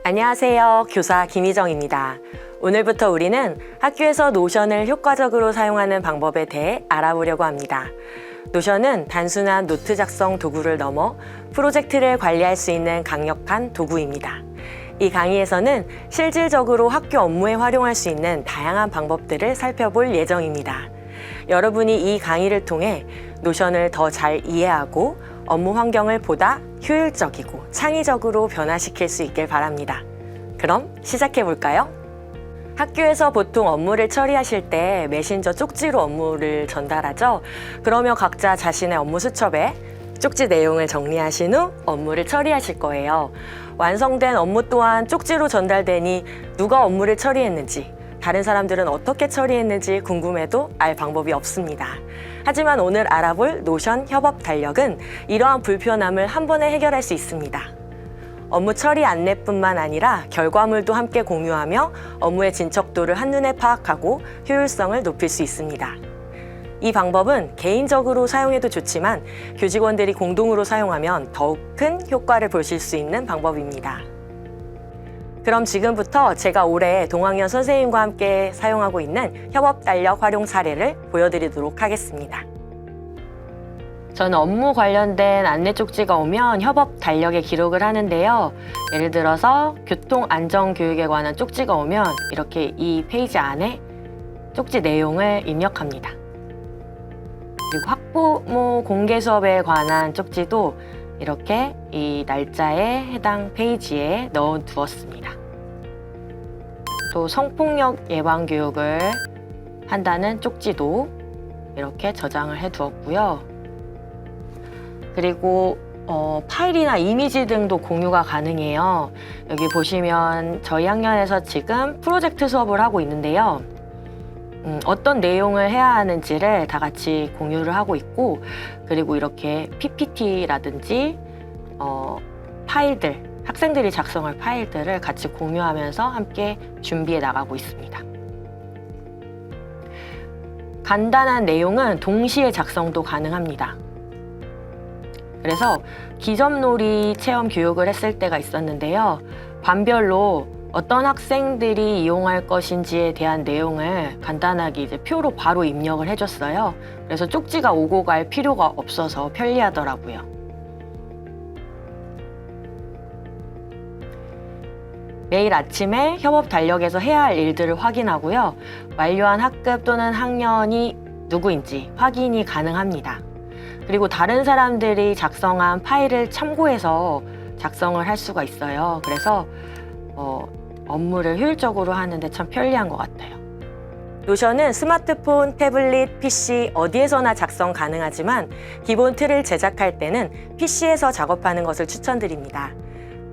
안녕하세요. 교사 김희정입니다. 오늘부터 우리는 학교에서 노션을 효과적으로 사용하는 방법에 대해 알아보려고 합니다. 노션은 단순한 노트 작성 도구를 넘어 프로젝트를 관리할 수 있는 강력한 도구입니다. 이 강의에서는 실질적으로 학교 업무에 활용할 수 있는 다양한 방법들을 살펴볼 예정입니다. 여러분이 이 강의를 통해 노션을 더 잘 이해하고 업무 환경을 보다 효율적이고 창의적으로 변화시킬 수 있길 바랍니다. 그럼 시작해 볼까요? 학교에서 보통 업무를 처리하실 때 메신저 쪽지로 업무를 전달하죠. 그러며 각자 자신의 업무 수첩에 쪽지 내용을 정리하신 후 업무를 처리하실 거예요. 완성된 업무 또한 쪽지로 전달되니 누가 업무를 처리했는지, 다른 사람들은 어떻게 처리했는지 궁금해도 알 방법이 없습니다. 하지만 오늘 알아볼 노션 협업 달력은 이러한 불편함을 한 번에 해결할 수 있습니다. 업무 처리 안내뿐만 아니라 결과물도 함께 공유하며 업무의 진척도를 한눈에 파악하고 효율성을 높일 수 있습니다. 이 방법은 개인적으로 사용해도 좋지만 교직원들이 공동으로 사용하면 더욱 큰 효과를 보실 수 있는 방법입니다. 그럼 지금부터 제가 올해 동학년 선생님과 함께 사용하고 있는 협업 달력 활용 사례를 보여드리도록 하겠습니다. 저는 업무 관련된 안내 쪽지가 오면 협업 달력에 기록을 하는데요. 예를 들어서 교통안전교육에 관한 쪽지가 오면 이렇게 이 페이지 안에 쪽지 내용을 입력합니다. 그리고 학부모 공개 수업에 관한 쪽지도 이렇게 이 날짜에 해당 페이지에 넣어 두었습니다. 또 성폭력 예방 교육을 한다는 쪽지도 이렇게 저장을 해 두었고요. 그리고 파일이나 이미지 등도 공유가 가능해요. 여기 보시면 저희 학년에서 지금 프로젝트 수업을 하고 있는데요. 어떤 내용을 해야 하는지를 다 같이 공유를 하고 있고, 그리고 이렇게 PPT라든지 파일들, 학생들이 작성할 파일들을 같이 공유하면서 함께 준비해 나가고 있습니다. 간단한 내용은 동시에 작성도 가능합니다. 그래서 기점놀이 체험 교육을 했을 때가 있었는데요. 반별로 어떤 학생들이 이용할 것인지에 대한 내용을 간단하게 이제 표로 바로 입력을 해줬어요. 그래서 쪽지가 오고 갈 필요가 없어서 편리하더라고요. 매일 아침에 협업 달력에서 해야 할 일들을 확인하고요. 완료한 학급 또는 학년이 누구인지 확인이 가능합니다. 그리고 다른 사람들이 작성한 파일을 참고해서 작성을 할 수가 있어요. 그래서 업무를 효율적으로 하는데 참 편리한 것 같아요. 노션은 스마트폰, 태블릿, PC 어디에서나 작성 가능하지만 기본 틀을 제작할 때는 PC에서 작업하는 것을 추천드립니다.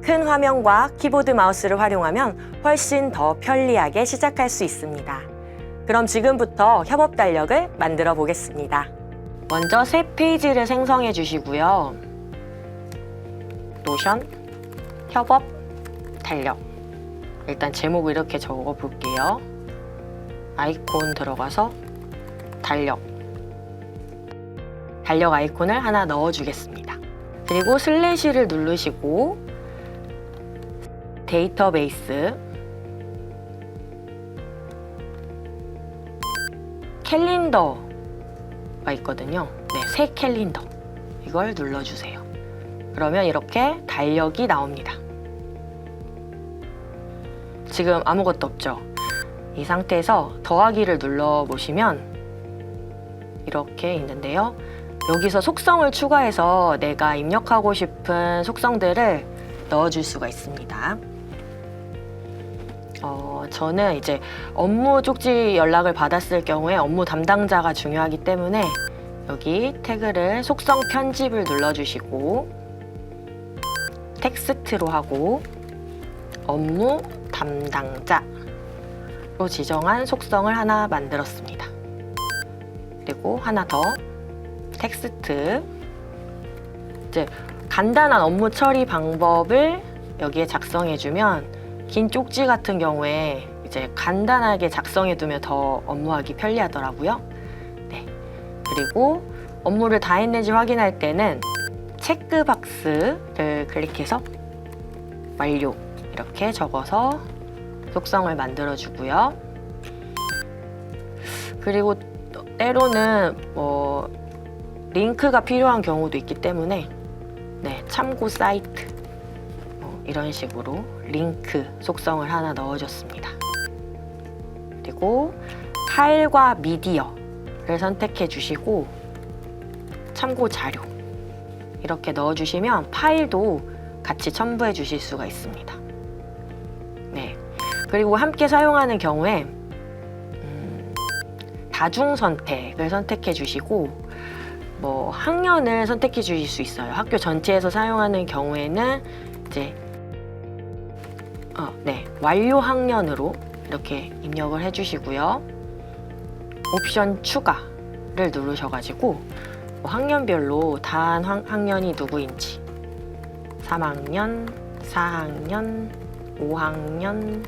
큰 화면과 키보드, 마우스를 활용하면 훨씬 더 편리하게 시작할 수 있습니다. 그럼 지금부터 협업 달력을 만들어 보겠습니다. 먼저 새 페이지를 생성해 주시고요. 노션 협업 달력. 일단 제목을 이렇게 적어 볼게요. 아이콘 들어가서 달력 아이콘을 하나 넣어 주겠습니다. 그리고 슬래시를 누르시고 데이터베이스 캘린더가 있거든요. 네, 새 캘린더 이걸 눌러주세요. 그러면 이렇게 달력이 나옵니다. 지금 아무것도 없죠? 이 상태에서 더하기를 눌러보시면 이렇게 있는데요. 여기서 속성을 추가해서 내가 입력하고 싶은 속성들을 넣어줄 수가 있습니다. 저는 이제 업무 쪽지 연락을 받았을 경우에 업무 담당자가 중요하기 때문에 여기 태그를 속성 편집을 눌러주시고 텍스트로 하고 업무 담당자로 지정한 속성을 하나 만들었습니다. 그리고 하나 더 텍스트. 이제 간단한 업무 처리 방법을 여기에 작성해주면 긴 쪽지 같은 경우에 이제 간단하게 작성해두면 더 업무하기 편리하더라고요. 네. 그리고 업무를 다 했는지 확인할 때는 체크박스를 클릭해서 완료 이렇게 적어서 속성을 만들어 주고요. 그리고 때로는 링크가 필요한 경우도 있기 때문에 참고 사이트 이런 식으로 링크 속성을 하나 넣어줬습니다. 그리고 파일과 미디어를 선택해 주시고 참고 자료 이렇게 넣어주시면 파일도 같이 첨부해 주실 수가 있습니다. 네. 그리고 함께 사용하는 경우에 다중 선택을 선택해 주시고 학년을 선택해 주실 수 있어요. 학교 전체에서 사용하는 경우에는 이제 완료 학년으로 이렇게 입력을 해주시고요. 옵션 추가를 누르셔가지고 학년별로 단 학년이 누구인지 3학년, 4학년, 5학년,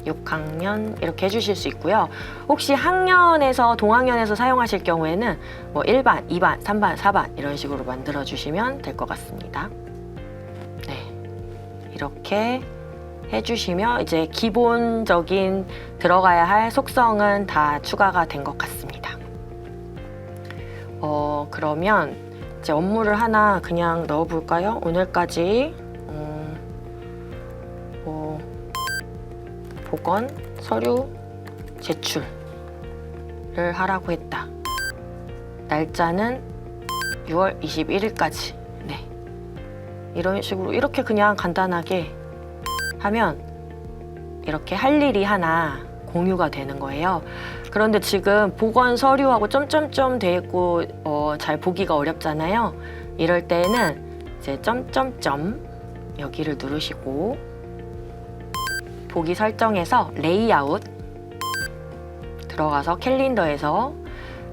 6학년 이렇게 해주실 수 있고요. 혹시 학년에서 동학년에서 사용하실 경우에는 1반, 2반, 3반, 4반 이런 식으로 만들어 주시면 될 것 같습니다. 네, 이렇게 해주시면 이제 기본적인 들어가야 할 속성은 다 추가가 된 것 같습니다. 그러면 이제 업무를 하나 그냥 넣어 볼까요? 오늘까지 보건, 서류, 제출을 하라고 했다. 날짜는 6월 21일까지. 네. 이런 식으로 이렇게 그냥 간단하게 하면 이렇게 할 일이 하나 공유가 되는 거예요. 그런데 지금 보건 서류하고 점점점 돼 있고 잘 보기가 어렵잖아요. 이럴 때는 이제 점점점 여기를 누르시고 보기 설정에서 레이아웃 들어가서 캘린더에서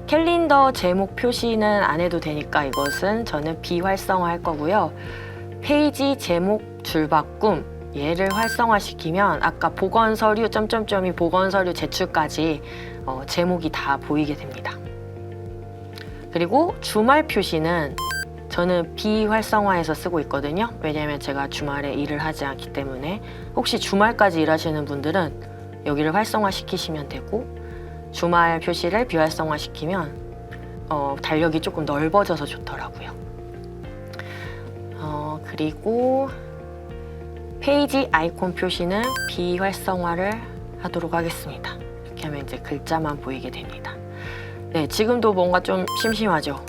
캘린더 제목 표시는 안 해도 되니까 이것은 저는 비활성화 할 거고요. 페이지 제목 줄바꿈 얘를 활성화시키면 아까 보건 서류 점점점이 보건 서류 제출까지 제목이 다 보이게 됩니다. 그리고 주말 표시는 저는 비활성화해서 쓰고 있거든요. 왜냐하면 제가 주말에 일을 하지 않기 때문에 혹시 주말까지 일하시는 분들은 여기를 활성화시키시면 되고 주말 표시를 비활성화시키면 달력이 조금 넓어져서 좋더라고요. 그리고 페이지 아이콘 표시는 비활성화를 하도록 하겠습니다. 이렇게 하면 이제 글자만 보이게 됩니다. 네, 지금도 뭔가 좀 심심하죠?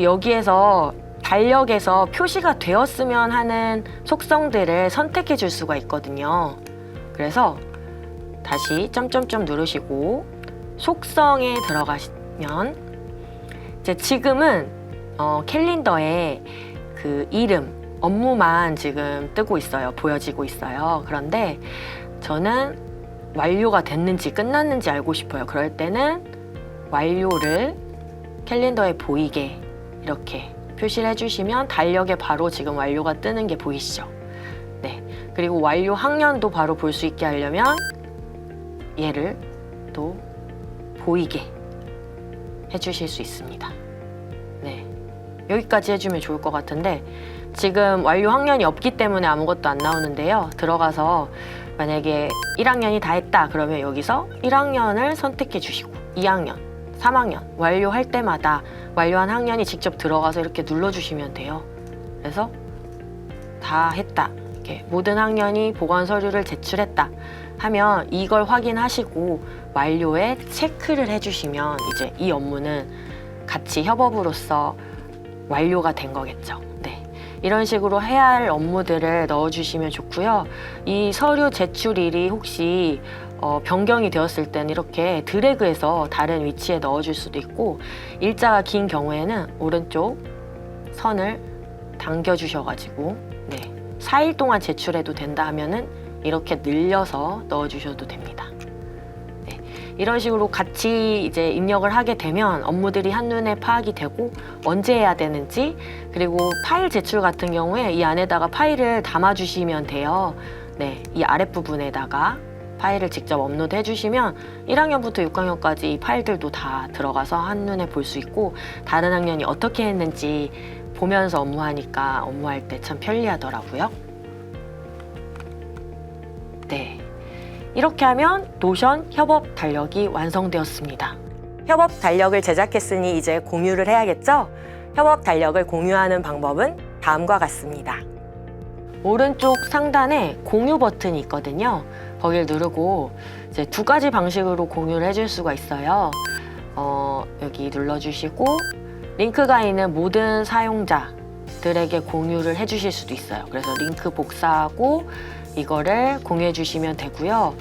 여기에서 달력에서 표시가 되었으면 하는 속성들을 선택해 줄 수가 있거든요. 그래서 다시 점점점 누르시고 속성에 들어가시면 이제 지금은 캘린더에 그 이름, 업무만 지금 뜨고 있어요. 보여지고 있어요. 그런데 저는 완료가 됐는지 끝났는지 알고 싶어요. 그럴 때는 완료를 캘린더에 보이게 이렇게 표시를 해주시면 달력에 바로 지금 완료가 뜨는 게 보이시죠? 네. 그리고 완료 학년도 바로 볼 수 있게 하려면 얘를 또 보이게 해주실 수 있습니다. 네. 여기까지 해주면 좋을 것 같은데 지금 완료 학년이 없기 때문에 아무것도 안 나오는데요. 들어가서 만약에 1학년이 다 했다 그러면 여기서 1학년을 선택해 주시고 2학년, 3학년 완료할 때마다 완료한 학년이 직접 들어가서 이렇게 눌러주시면 돼요. 그래서 다 했다. 이렇게 모든 학년이 보건 서류를 제출했다 하면 이걸 확인하시고 완료에 체크를 해주시면 이제 이 업무는 같이 협업으로서 완료가 된 거겠죠. 네. 이런 식으로 해야 할 업무들을 넣어주시면 좋고요. 이 서류 제출일이 혹시 변경이 되었을 때는 이렇게 드래그해서 다른 위치에 넣어줄 수도 있고 일자가 긴 경우에는 오른쪽 선을 당겨주셔가지고 4일 동안 제출해도 된다 하면은 이렇게 늘려서 넣어주셔도 됩니다. 네, 이런 식으로 같이 이제 입력을 하게 되면 업무들이 한눈에 파악이 되고 언제 해야 되는지 그리고 파일 제출 같은 경우에 이 안에다가 파일을 담아주시면 돼요. 네, 이 아랫부분에다가 파일을 직접 업로드 해주시면 1학년부터 6학년까지 이 파일들도 다 들어가서 한눈에 볼 수 있고 다른 학년이 어떻게 했는지 보면서 업무하니까 업무할 때 참 편리하더라고요. 네, 이렇게 하면 노션 협업 달력이 완성되었습니다. 협업 달력을 제작했으니 이제 공유를 해야겠죠? 협업 달력을 공유하는 방법은 다음과 같습니다. 오른쪽 상단에 공유 버튼이 있거든요. 거기를 누르고 이제 두 가지 방식으로 공유를 해줄 수가 있어요. 여기 눌러주시고 링크가 있는 모든 사용자들에게 공유를 해주실 수도 있어요. 그래서 링크 복사하고 이거를 공유해 주시면 되고요.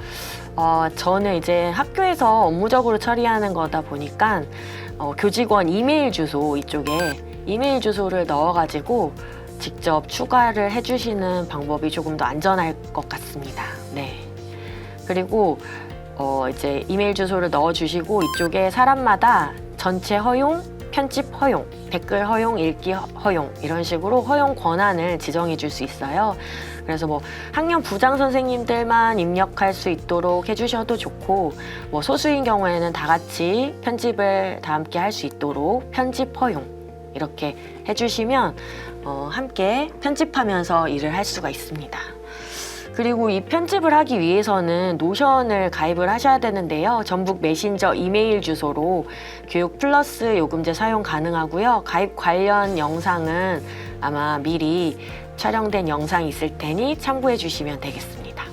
저는 이제 학교에서 업무적으로 처리하는 거다 보니까 교직원 이메일 주소 이쪽에 이메일 주소를 넣어가지고 직접 추가를 해주시는 방법이 조금 더 안전할 것 같습니다. 네. 그리고 이제 이메일 주소를 넣어주시고 이쪽에 사람마다 전체 허용, 편집 허용, 댓글 허용, 읽기 허용 이런 식으로 허용 권한을 지정해 줄 수 있어요. 그래서 뭐 학년 부장 선생님들만 입력할 수 있도록 해주셔도 좋고 뭐 소수인 경우에는 다 같이 편집을 다 함께 할 수 있도록 편집 허용 이렇게 해주시면 함께 편집하면서 일을 할 수가 있습니다. 그리고 이 편집을 하기 위해서는 노션을 가입을 하셔야 되는데요. 전북 메신저 이메일 주소로 교육 플러스 요금제 사용 가능하고요. 가입 관련 영상은 아마 미리 촬영된 영상이 있을 테니 참고해 주시면 되겠습니다.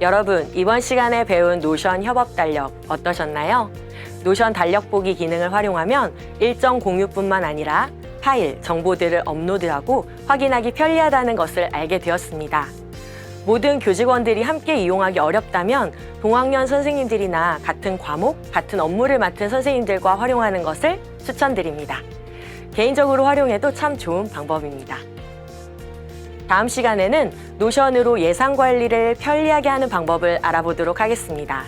여러분, 이번 시간에 배운 노션 협업 달력 어떠셨나요? 노션 달력 보기 기능을 활용하면 일정 공유뿐만 아니라 파일, 정보들을 업로드하고 확인하기 편리하다는 것을 알게 되었습니다. 모든 교직원들이 함께 이용하기 어렵다면 동학년 선생님들이나 같은 과목, 같은 업무를 맡은 선생님들과 활용하는 것을 추천드립니다. 개인적으로 활용해도 참 좋은 방법입니다. 다음 시간에는 노션으로 예산 관리를 편리하게 하는 방법을 알아보도록 하겠습니다.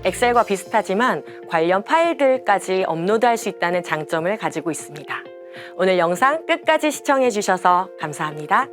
엑셀과 비슷하지만 관련 파일들까지 업로드할 수 있다는 장점을 가지고 있습니다. 오늘 영상 끝까지 시청해 주셔서 감사합니다.